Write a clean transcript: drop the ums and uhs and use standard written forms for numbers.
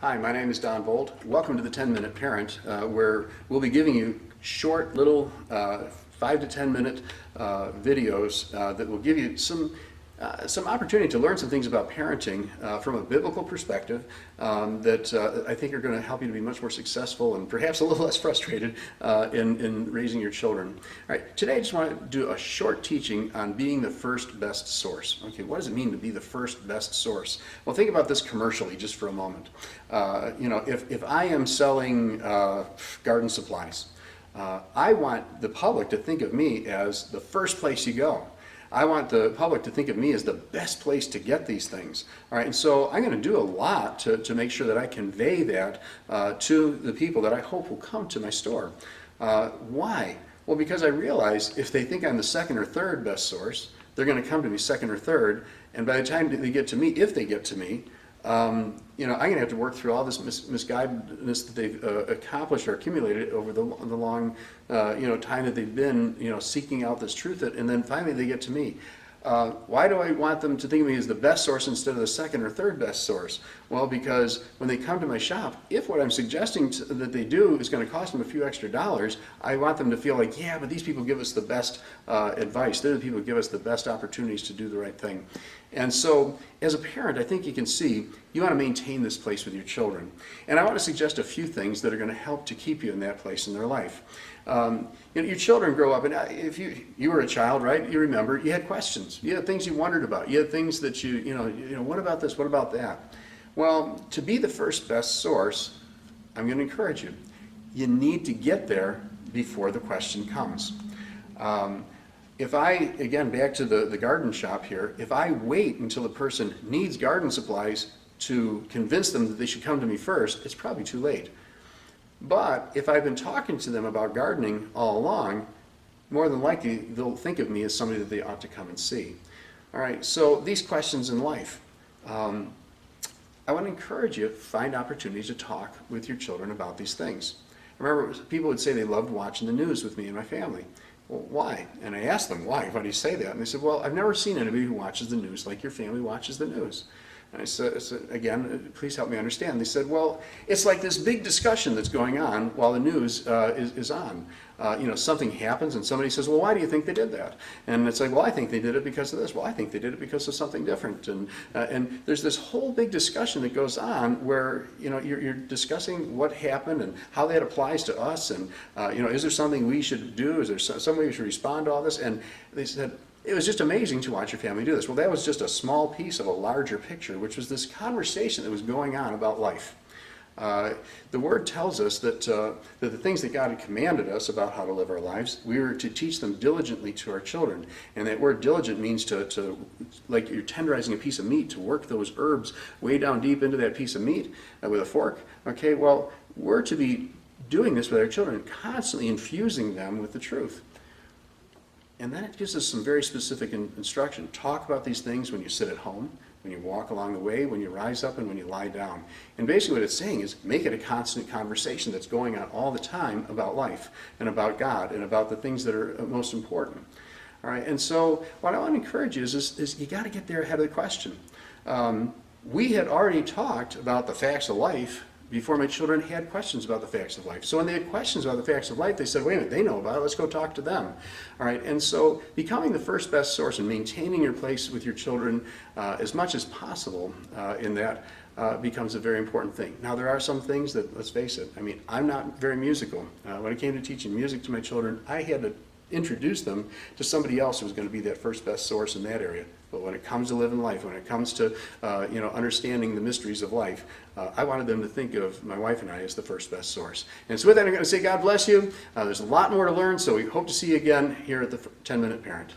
Hi, my name is Don Boldt. Welcome to the 10-Minute Parent, where we'll be giving you short little 5 to 10 minute videos that will give you some opportunity to learn some things about parenting from a biblical perspective that I think are going to help you to be much more successful and perhaps a little less frustrated in raising your children. All right, today I just want to do a short teaching on being the first best source. Okay, what does it mean to be the first best source? Well, think about this commercially just for a moment. If I am selling garden supplies, I want the public to think of me as the first place you go. I want the public to think of me as the best place to get these things. All right, and so I'm going to do a lot to make sure that I convey that to the people that I hope will come to my store. Why? Well, because I realize if they think I'm the second or third best source, they're going to come to me second or third, and by the time they get to me, if they get to me, I'm going to have to work through all this misguidedness that they've accomplished or accumulated over the long, time that they've been, seeking out this truth. And then finally they get to me. Why do I want them to think of me as the best source instead of the second or third best source? Well, because when they come to my shop, if what I'm suggesting that they do is going to cost them a few extra dollars, I want them to feel like, yeah, but these people give us the best advice. They're the people who give us the best opportunities to do the right thing. And so, as a parent, I think you can see you want to maintain this place with your children. And I want to suggest a few things that are going to help to keep you in that place in their life. Your children grow up, and if you were a child, right? You remember you had questions, you had things you wondered about, you had things that what about this, what about that? Well, to be the first best source, I'm going to encourage you. You need to get there before the question comes. If I, again, back to the garden shop here, if I wait until a person needs garden supplies to convince them that they should come to me first, it's probably too late. But if I've been talking to them about gardening all along, more than likely they'll think of me as somebody that they ought to come and see. All right, so these questions in life. I want to encourage you to find opportunities to talk with your children about these things. I remember people would say they loved watching the news with me and my family. Well, why? And I asked them, why do you say that? And they said, well, I've never seen anybody who watches the news like your family watches the news. And I said, again, please help me understand. They said, well, it's like this big discussion that's going on while the news is on. Something happens and somebody says, well, why do you think they did that? And it's like, well, I think they did it because of this. Well, I think they did it because of something different. And there's this whole big discussion that goes on where, you're discussing what happened and how that applies to us. And, is there something we should do? Is there some way we should respond to all this? And they said, it was just amazing to watch your family do this. Well, that was just a small piece of a larger picture, which was this conversation that was going on about life. The Word tells us that the things that God had commanded us about how to live our lives, we were to teach them diligently to our children. And that word diligent means to like you're tenderizing a piece of meat, to work those herbs way down deep into that piece of meat with a fork. Okay, well, we're to be doing this with our children, constantly infusing them with the truth. And then it gives us some very specific instruction. Talk about these things when you sit at home, when you walk along the way, when you rise up, and when you lie down. And basically what it's saying is make it a constant conversation that's going on all the time about life and about God and about the things that are most important. All right, and so what I want to encourage you is you got to get there ahead of the question. We had already talked about the facts of life before my children had questions about the facts of life. So when they had questions about the facts of life, they said, wait a minute, they know about it, let's go talk to them. All right, and so becoming the first best source and maintaining your place with your children as much as possible in that becomes a very important thing. Now, there are some things that, let's face it, I'm not very musical. When it came to teaching music to my children, I had to introduce them to somebody else who was going to be that first best source in that area. But when it comes to living life, when it comes to understanding the mysteries of life, I wanted them to think of my wife and I as the first best source. And so with that, I'm going to say God bless you. There's a lot more to learn, so we hope to see you again here at the 10-Minute Parent.